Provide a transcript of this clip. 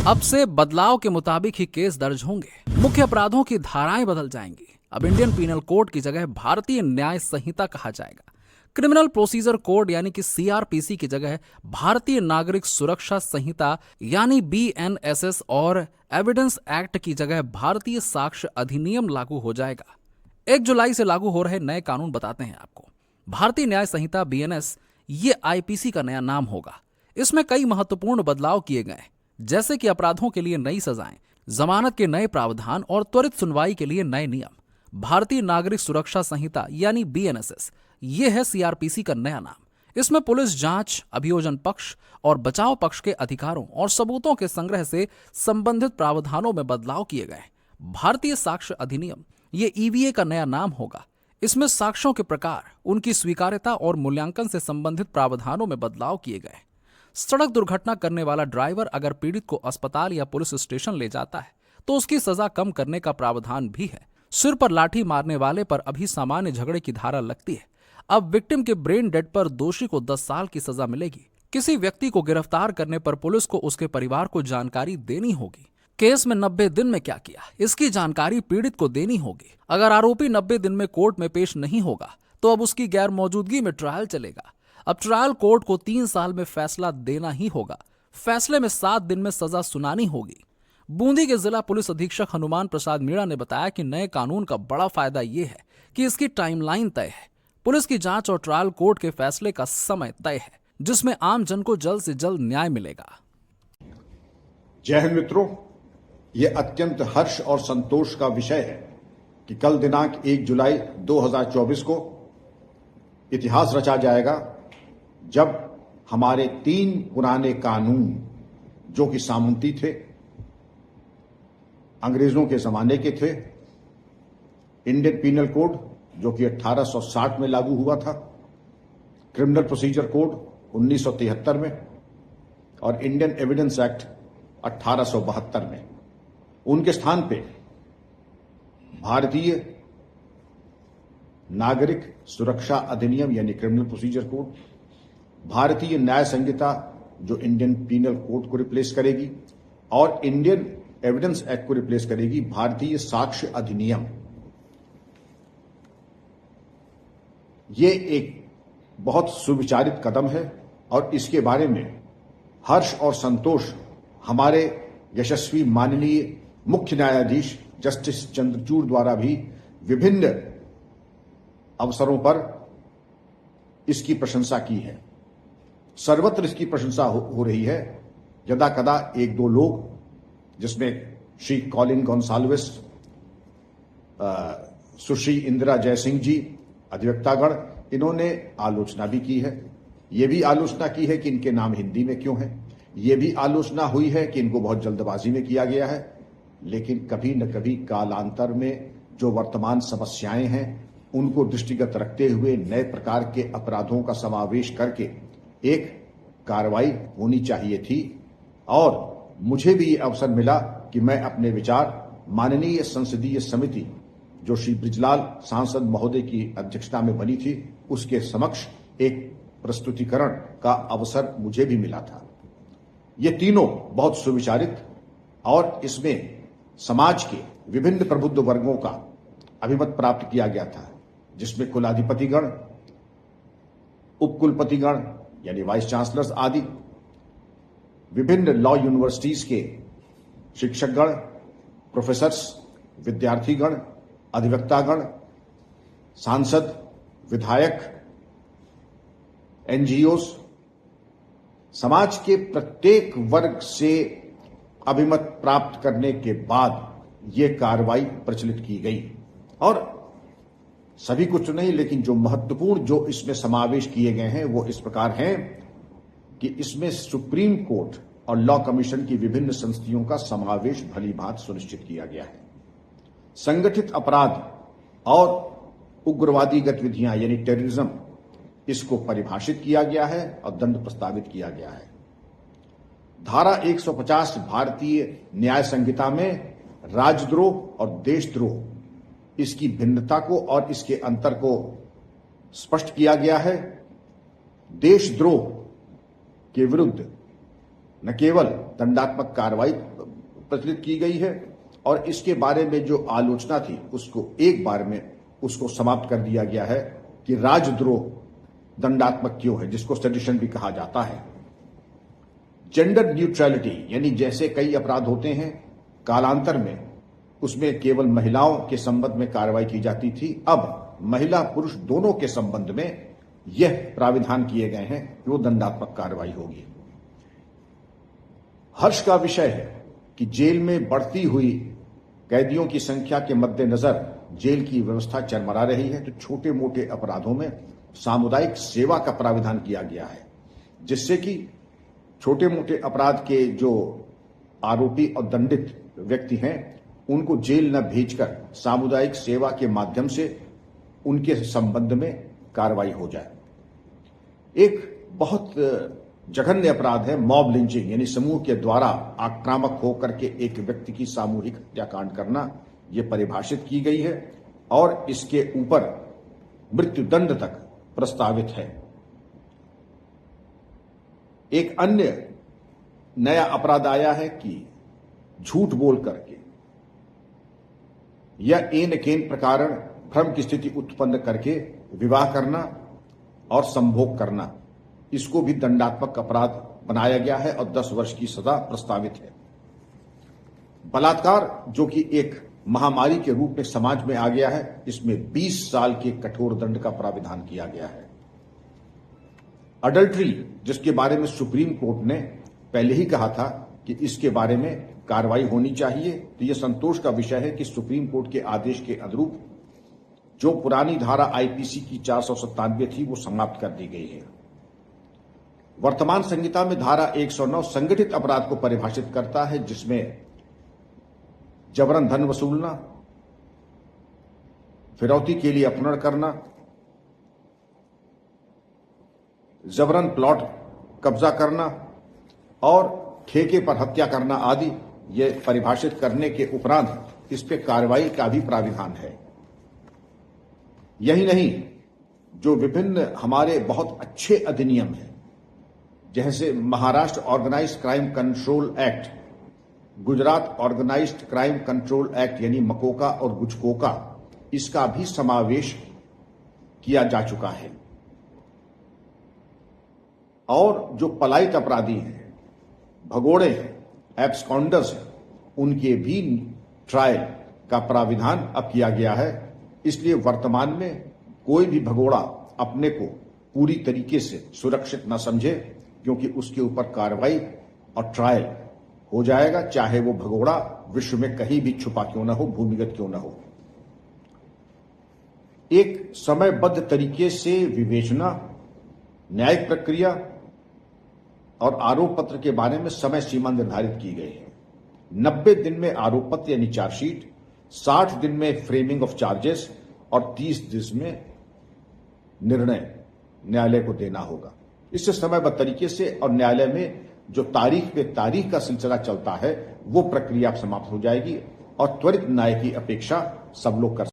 अब से बदलाव के मुताबिक ही केस दर्ज होंगे। मुख्य अपराधों की धाराएं बदल जाएंगी। अब इंडियन पीनल कोड की जगह भारतीय न्याय संहिता कहा जाएगा। क्रिमिनल प्रोसीजर कोड यानी कि सीआरपीसी की जगह भारतीय नागरिक सुरक्षा संहिता यानी बीएनएसएस और एविडेंस एक्ट की जगह भारतीय साक्ष्य अधिनियम लागू हो जाएगा। 1 जुलाई से लागू हो रहे नए कानून बताते हैं आपको। भारतीय न्याय संहिता बीएनएस ये आईपीसी का नया नाम होगा। इसमें कई महत्वपूर्ण बदलाव किए गए, जैसे कि अपराधों के लिए नई सजाएं, जमानत के नए प्रावधान और त्वरित सुनवाई के लिए नए नियम। भारतीय नागरिक सुरक्षा संहिता यानी बीएनएसएस ये है सीआरपीसी का नया नाम। इसमें पुलिस जांच, अभियोजन पक्ष और बचाव पक्ष के अधिकारों और सबूतों के संग्रह से संबंधित प्रावधानों में बदलाव किए गए। भारतीय साक्ष्य अधिनियम ये ईवीए का नया नाम होगा। इसमें साक्ष्यों के प्रकार, उनकी स्वीकार्यता और मूल्यांकन से संबंधित प्रावधानों में बदलाव किए गए। सड़क दुर्घटना करने वाला ड्राइवर अगर पीड़ित को अस्पताल या पुलिस स्टेशन ले जाता है तो उसकी सजा कम करने का प्रावधान भी है। सिर पर लाठी मारने वाले पर अभी सामान्य झगड़े की धारा लगती है। अब विक्टिम के ब्रेन डेड पर दोषी को 10 साल की सजा मिलेगी। किसी व्यक्ति को गिरफ्तार करने पर पुलिस को उसके परिवार को जानकारी देनी होगी। केस में 90 दिन में क्या किया, इसकी जानकारी पीड़ित को देनी होगी। अगर आरोपी 90 दिन में कोर्ट में पेश नहीं होगा तो अब उसकी गैर मौजूदगी में ट्रायल चलेगा। अब ट्रायल कोर्ट को 3 साल में फैसला देना ही होगा। फैसले में 7 दिन में सजा सुनानी होगी। बूंदी के जिला पुलिस अधीक्षक हनुमान प्रसाद मीणा ने बताया कि नए कानून का बड़ा फायदा यह है कि इसकी टाइमलाइन तय है। पुलिस की जांच और ट्रायल कोर्ट के फैसले का समय तय है, जिसमें आम जन को जल्द से जल्द न्याय मिलेगा। जय हिंद मित्रों, ये अत्यंत हर्ष और संतोष का विषय है कि कल दिनांक 1 जुलाई 2024 को इतिहास रचा जाएगा जब हमारे 3 पुराने कानून जो कि सामंती थे, अंग्रेजों के जमाने के थे, इंडियन पीनल कोड जो कि 1860 में लागू हुआ था, क्रिमिनल प्रोसीजर कोड 1973 में और इंडियन एविडेंस एक्ट 1872 में, उनके स्थान पे भारतीय नागरिक सुरक्षा अधिनियम यानी क्रिमिनल प्रोसीजर कोड, भारतीय न्याय संहिता जो इंडियन पीनल कोड को रिप्लेस करेगी और इंडियन एविडेंस एक्ट को रिप्लेस करेगी भारतीय साक्ष्य अधिनियम। ये एक बहुत सुविचारित कदम है और इसके बारे में हर्ष और संतोष हमारे यशस्वी माननीय मुख्य न्यायाधीश जस्टिस चंद्रचूड़ द्वारा भी विभिन्न अवसरों पर इसकी प्रशंसा की है। सर्वत्र इसकी प्रशंसा हो रही है। यदा कदा 1-2 लोग, जिसमें श्री कॉलिन गोंसाल्विस, सुश्री इंदिरा जयसिंह जी, अधिवक्तागण, इन्होंने आलोचना भी की है। ये भी आलोचना की है कि इनके नाम हिंदी में क्यों है। ये भी आलोचना हुई है कि इनको बहुत जल्दबाजी में किया गया है। लेकिन कभी न कभी कालांतर में जो वर्तमान समस्याएं हैं उनको दृष्टिगत रखते हुए नए प्रकार के अपराधों का समावेश करके एक कार्रवाई होनी चाहिए थी। और मुझे भी ये अवसर मिला कि मैं अपने विचार माननीय संसदीय समिति जो श्री ब्रिजलाल सांसद महोदय की अध्यक्षता में बनी थी उसके समक्ष एक प्रस्तुतिकरण का अवसर मुझे भी मिला था। ये तीनों बहुत सुविचारित और इसमें समाज के विभिन्न प्रबुद्ध वर्गों का अभिमत प्राप्त किया गया था, जिसमें कुलाधिपतिगण, उपकुलपतिगण यानी वाइस चांसलर्स आदि, विभिन्न लॉ यूनिवर्सिटीज के शिक्षकगण, प्रोफेसर्स, विद्यार्थीगण, अधिवक्तागण, सांसद, विधायक, एनजीओस, समाज के प्रत्येक वर्ग से अभिमत प्राप्त करने के बाद ये कार्रवाई प्रचलित की गई। और सभी कुछ नहीं, लेकिन जो महत्वपूर्ण जो इसमें समावेश किए गए हैं वो इस प्रकार हैं कि इसमें सुप्रीम कोर्ट और लॉ कमीशन की विभिन्न संस्थियों का समावेश भली भांति सुनिश्चित किया गया है। संगठित अपराध और उग्रवादी गतिविधियां यानी टेररिज्म, इसको परिभाषित किया गया है और दंड प्रस्तावित किया गया है। धारा 150 भारतीय न्याय संहिता में राजद्रोह और देशद्रोह इसकी भिन्नता को और इसके अंतर को स्पष्ट किया गया है। देशद्रोह के विरुद्ध न केवल दंडात्मक कार्रवाई प्रचलित की गई है और इसके बारे में जो आलोचना थी उसको एक बार में उसको समाप्त कर दिया गया है कि राजद्रोह दंडात्मक क्यों है, जिसको सेडिशन भी कहा जाता है। जेंडर न्यूट्रलिटी यानी जैसे कई अपराध होते हैं कालांतर में उसमें केवल महिलाओं के संबंध में कार्रवाई की जाती थी, अब महिला पुरुष दोनों के संबंध में यह प्राविधान किए गए हैं कि वो दंडात्मक कार्रवाई होगी। हर्ष का विषय है कि जेल में बढ़ती हुई कैदियों की संख्या के मद्देनजर जेल की व्यवस्था चरमरा रही है, तो छोटे मोटे अपराधों में सामुदायिक सेवा का प्राविधान किया गया है, जिससे कि छोटे मोटे अपराध के जो आरोपी और दंडित व्यक्ति हैं उनको जेल न भेजकर सामुदायिक सेवा के माध्यम से उनके संबंध में कार्रवाई हो जाए। एक बहुत जघन्य अपराध है मॉब लिंचिंग, यानी समूह के द्वारा आक्रामक होकर के एक व्यक्ति की सामूहिक हत्याकांड करना, यह परिभाषित की गई है और इसके ऊपर मृत्युदंड तक प्रस्तावित है। एक अन्य नया अपराध आया है कि झूठ बोल करके या एन केन प्रकार भ्रम की स्थिति उत्पन्न करके विवाह करना और संभोग करना, इसको भी दंडात्मक अपराध बनाया गया है और 10 वर्ष की सजा प्रस्तावित है। बलात्कार जो कि एक महामारी के रूप में समाज में आ गया है, इसमें 20 साल के कठोर दंड का प्राविधान किया गया है। अडल्ट्री जिसके बारे में सुप्रीम कोर्ट ने पहले ही कहा था कि इसके बारे में कार्रवाई होनी चाहिए, तो यह संतोष का विषय है कि सुप्रीम कोर्ट के आदेश के अनुरूप जो पुरानी धारा आईपीसी की 497 थी वो समाप्त कर दी गई है। वर्तमान संहिता में धारा 109 संगठित अपराध को परिभाषित करता है, जिसमें जबरन धन वसूलना, फिरौती के लिए अपहरण करना, जबरन प्लॉट कब्जा करना और ठेके पर हत्या करना आदि ये परिभाषित करने के उपरांत इस पे कार्रवाई का भी प्राविधान है। यही नहीं, जो विभिन्न हमारे बहुत अच्छे अधिनियम हैं, जैसे Maharashtra organised crime control act, Gujarat organised crime control act यानी मकोका और गुजकोका, इसका भी समावेश किया जा चुका है। और जो पलायित अपराधी हैं, भगोड़े हैं, एब्सकॉन्डर्स हैं, उनके भी ट्रायल का प्राविधान अब किया गया है। इसलिए वर्तमान में कोई भी भगोड़ा अपने को पूरी तरीके से सुरक्षित न समझे, क्योंकि उसके ऊपर कार्रवाई और ट्रायल हो जाएगा, चाहे वो भगोड़ा विश्व में कहीं भी छुपा क्यों न हो, भूमिगत क्यों न हो। एक समयबद्ध तरीके से विवेचना, न्यायिक प्रक्रिया और आरोप पत्र के बारे में समय सीमा निर्धारित की गई है। 90 दिन में आरोप पत्र यानी चार्जशीट, 60 दिन में फ्रेमिंग ऑफ चार्जेस और 30 दिन में निर्णय न्यायालय को देना होगा। इससे समयबद्ध तरीके से और न्यायालय में जो तारीख पे तारीख का सिलसिला चलता है वो प्रक्रिया समाप्त हो जाएगी और त्वरित न्याय की अपेक्षा सब लोग कर